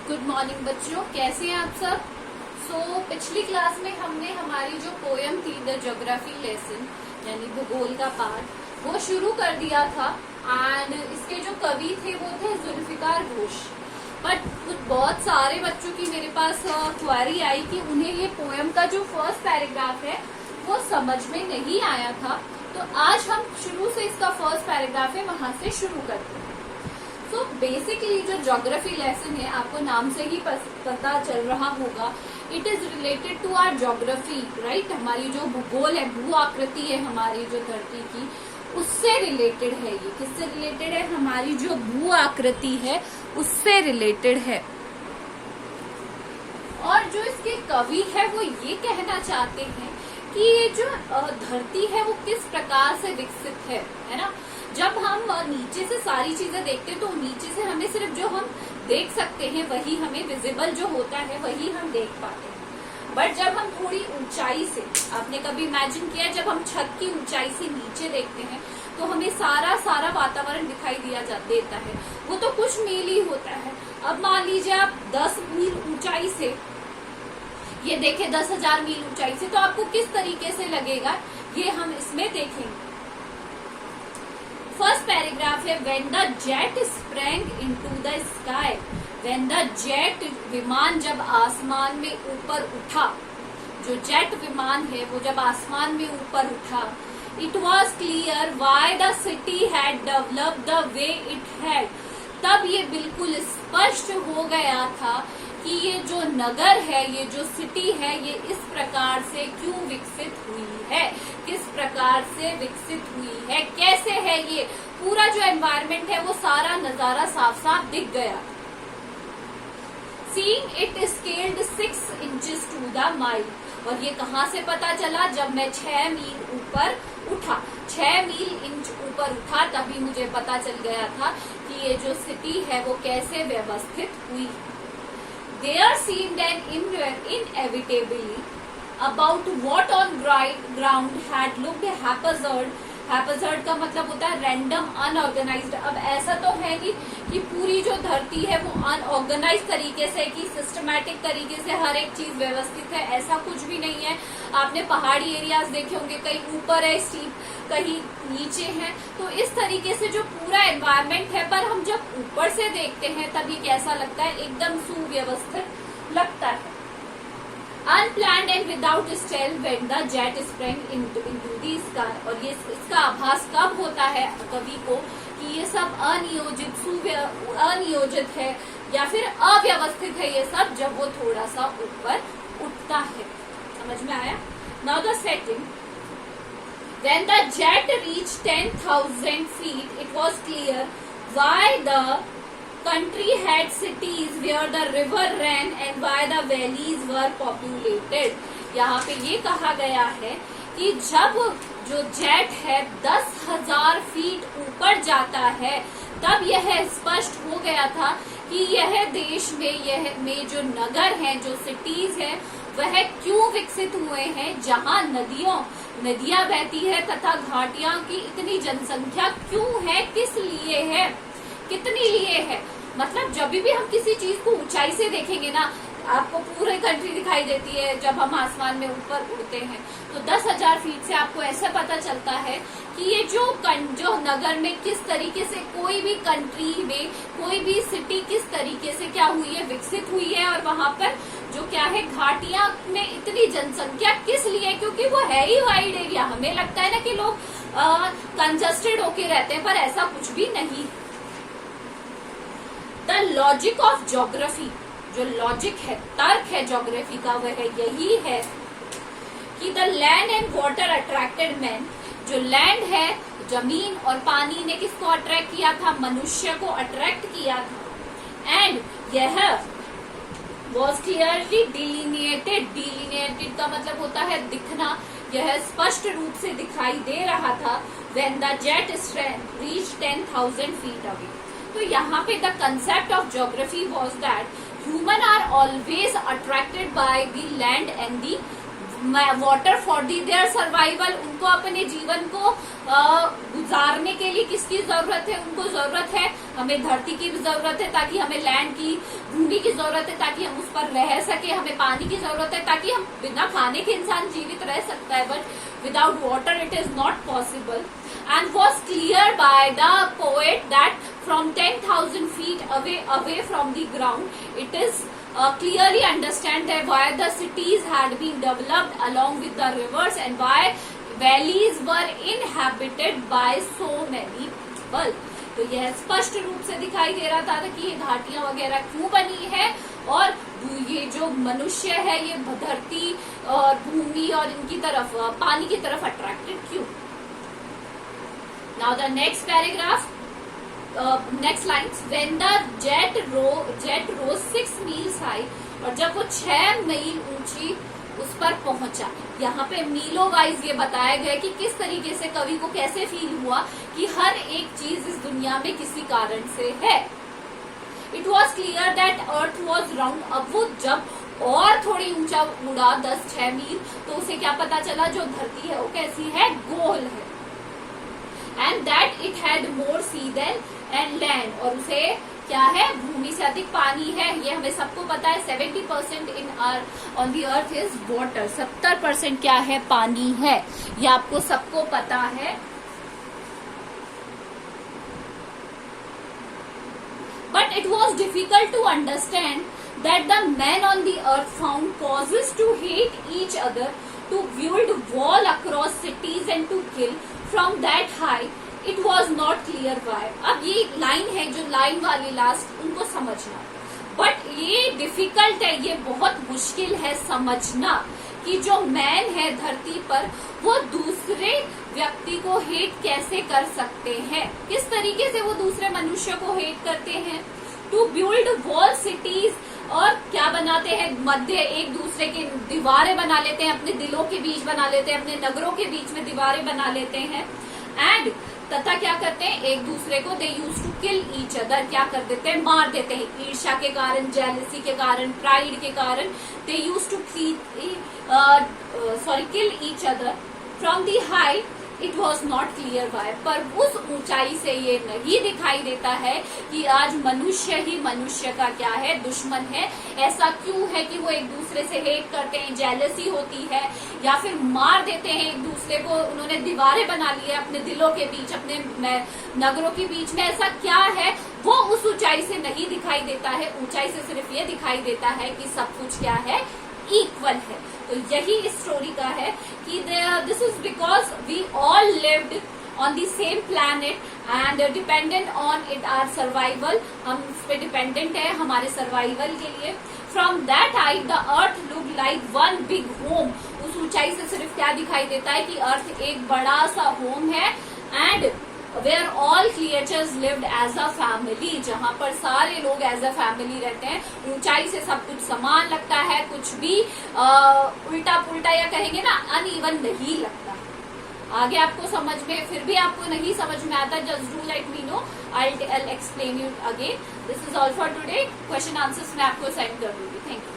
Good morning बच्चों, कैसे हैं आप सब। पिछली क्लास में हमने हमारी जो पोयम थी द ज्योग्राफी लेसन यानी भूगोल का पाठ वो शुरू कर दिया था। एंड इसके जो कवि थे वो थे जुल्फिकार घोष। बट बहुत सारे बच्चों की मेरे पास क्वेरी आई कि उन्हें ये पोयम का जो फर्स्ट पैराग्राफ है वो समझ में नहीं आया था। तो आज हम शुरू से इसका फर्स्ट पैराग्राफ है वहां से शुरू करते हैं। तो बेसिकली जो ज्योग्राफी लेसन है आपको नाम से ही पता चल रहा होगा, it is related to our geography, right. हमारी जो भूगोल है, भू आकृति है हमारी जो धरती की, उससे रिलेटेड है। ये किससे रिलेटेड है? हमारी जो भू आकृति है उससे रिलेटेड है। और जो इसके कवि है वो ये कहना चाहते हैं कि ये जो धरती है वो किस प्रकार से विकसित है ना। जब हम नीचे से सारी चीजें देखते हैं तो नीचे से हमें सिर्फ जो हम देख सकते हैं वही हमें विजिबल जो होता है वही हम देख पाते हैं। बट जब हम थोड़ी ऊंचाई से, आपने कभी इमेजिन किया जब हम छत की ऊंचाई से नीचे देखते हैं तो हमें सारा वातावरण दिखाई देता है। वो तो कुछ मील ही होता है। अब मान लीजिए आप 10 मील ऊंचाई से ये देखें, 10,000 मील ऊंचाई से, तो आपको किस तरीके से लगेगा ये हम इसमें देखेंगे। फर्स्ट पैराग्राफ है when the jet sprang into the sky. When the jet विमान जब आसमान में ऊपर उठा, जो जेट विमान है वो जब आसमान में ऊपर उठा, it was clear why the city had developed the way it had. तब ये बिल्कुल स्पष्ट हो गया था कि ये जो नगर है, ये जो सिटी है, ये इस प्रकार से क्यों विकसित हुई है, किस प्रकार से विकसित हुई है, कैसे है। ये पूरा जो एनवायरनमेंट है वो सारा नजारा साफ साफ दिख गया। Seeing it scaled 6 inches to the mile। और ये कहाँ से पता चला? जब मैं 6 मील ऊपर उठा, 6 मील इंच ऊपर उठा, तभी मुझे पता चल गया था कि ये जो सिटी है वो कैसे व्यवस्थित हुई। There seemed an inevitably about what on ground had looked haphazard। हैपजर्ड का मतलब होता है रैंडम, अनऑर्गेनाइज्ड। अब ऐसा तो है नहीं कि पूरी जो धरती है वो अनऑर्गेनाइज तरीके से, कि सिस्टमैटिक तरीके से हर एक चीज व्यवस्थित है, ऐसा कुछ भी नहीं है। आपने पहाड़ी एरियाज देखे होंगे, कहीं ऊपर है स्टीप, कहीं नीचे है, तो इस तरीके से जो पूरा एनवायरनमेंट है, पर हम जब ऊपर से देखते हैं तब ये कैसा लगता है? एकदम सुव्यवस्थित लगता है। Unplanned and without stealth when the jet sprang into the sky। और ये इसका आभास कब होता है कवि को कि ये सब अनियोजित है या फिर अव्यवस्थित है ये सब, जब वो थोड़ा सा ऊपर उठता है। समझ में आया? Now the setting। When the jet reached 10,000 feet, it was clear why the country had cities where the river ran and why the valleys were populated। यहाँ पे ये कहा गया है कि जब जो जेट है 10,000 फीट ऊपर जाता है तब यह स्पष्ट हो गया था कि यह देश में जो नगर हैं, जो सिटीज हैं, वह क्यों विकसित हुए हैं, जहाँ नदियां बहती है तथा घाटियां की इतनी जनसंख्या क्यों है, किस लिए है, कितनी लिए है। मतलब जब भी हम किसी चीज को ऊंचाई से देखेंगे ना, आपको पूरी कंट्री दिखाई देती है जब हम आसमान में ऊपर उड़ते हैं, तो 10,000 फीट से आपको ऐसा पता चलता है कि ये जो नगर में किस तरीके से, कोई भी कंट्री में कोई भी सिटी किस तरीके से क्या हुई है, विकसित हुई है। और वहां पर जो क्या है, घाटियां में इतनी जनसंख्या किस लिए? क्योंकि वो है ही वाइड एरिया। हमें लगता है ना कि लोग कंजस्टेड होके रहते हैं, पर ऐसा कुछ भी नहीं। द लॉजिक ऑफ ज्योग्राफी, जो लॉजिक है, तर्क है ज्योग्राफी का, वह यही है कि the land and water attracted man. जो लैंड है, जमीन और पानी ने किसको अट्रैक्ट किया था? मनुष्य को अट्रैक्ट किया था। एंड यह वॉज क्लियरली डिलिनिएटेड। डिलिनिएटेड का मतलब होता है दिखना। यह स्पष्ट रूप से दिखाई दे रहा था when the jet reach 10,000 feet away. तो यहाँ पे the concept of geography was that human are always attracted by the land and the water for their survival, उनको अपने जीवन को गुजारने के लिए किसकी जरूरत है? उनको जरूरत है, हमें धरती की भी जरूरत है ताकि हमें लैंड की, भूमि की जरूरत है ताकि हम उस पर रह सके, हमें पानी की जरूरत है ताकि हम, बिना खाने के इंसान जीवित रह सकता है, but without water it is not possible. And was clear by the poet that from 10,000 feet away from the ground, it is clearly understand that why the cities had been developed along with the rivers and why valleys were inhabited by so many people. तो यह स्पष्ट रूप से दिखाई दे रहा था कि ये घाटियां वगैरह क्यों बनी है और ये जो मनुष्य है ये धरती और भूमि और इनकी तरफ, पानी की तरफ अट्रैक्टेड क्यों. Now the next paragraph, next lines. When the jet rose 6 miles high, और जब वो 6 मील ऊंची उस पर पहुंचा. यहाँ पे मीलों वाइज ये बताया गया कि किस तरीके से कवि को कैसे फील हुआ कि हर एक चीज इस दुनिया में किसी कारण से है. It was clear that earth was round. अब वो जब और थोड़ी ऊंचा उड़ा 6 मील, तो उसे क्या पता चला जो धरती है वो कैसी है? गोल है. And that it had more sea than and land, और उसे क्या है? भूमि से अधिक पानी है. ये हमें सबको पता है. 70% in our on the earth is water. 70% क्या है? पानी है. ये आपको सबको पता है. But it was difficult to understand that the men on the earth found causes to hate each other, to build wall across cities and to kill from that high. It was not clear why. अब ये line है जो line वाली last, उनको समझना. But ये difficult है, ये बहुत मुश्किल है समझना कि जो मैन है धरती पर वो दूसरे व्यक्ति को हेट कैसे कर सकते हैं. किस तरीके से वो दूसरे मनुष्य को हेट करते हैं. टू बिल्ड वॉल सिटीज, और क्या बनाते हैं? मध्य एक दूसरे के दीवारें बना लेते हैं, अपने दिलों के बीच बना लेते हैं, अपने नगरों के बीच में दीवारें बना लेते हैं. एंड तथा क्या करते हैं? एक दूसरे को they use to kill each other, क्या कर देते हैं? मार देते हैं. ईर्ष्या के कारण, जेलसी के कारण, प्राइड के कारण they use to kill each other from the high. It was not clear why. पर उस ऊंचाई से ये नहीं दिखाई देता है कि आज मनुष्य ही मनुष्य का क्या है? दुश्मन है. ऐसा क्यों है कि वो एक दूसरे से हेट करते हैं, जेलसी होती है, या फिर मार देते हैं एक दूसरे को. उन्होंने दीवारें बना ली है अपने दिलों के बीच, अपने नगरों के बीच में. ऐसा क्या है? वो उस ऊंचाई से नहीं दिखाई देता है. ऊंचाई से सिर्फ ये दिखाई देता है कि सब कुछ क्या है? इक्वल है. तो यही इस स्टोरी का है कि this is because we all lived on the same planet and dependent on it our survival. हम इस पे डिपेंडेंट है हमारे सर्वाइवल के लिए. From that height the earth look like one big home. उस ऊंचाई से सिर्फ क्या दिखाई देता है कि अर्थ एक बड़ा सा होम है. And where all creatures lived as a family, जहां पर सारे लोग एज अ फैमिली रहते हैं. ऊंचाई से सब कुछ समान लगता है, कुछ भी उल्टा पुल्टा या कहेंगे ना अनइवन नहीं लगता. आगे आपको समझ में, फिर भी आपको नहीं समझ में आता, just do let me know, I will explain you again. This is all for today. Question answers मैं आपको सेंड कर दूंगी. Thank you.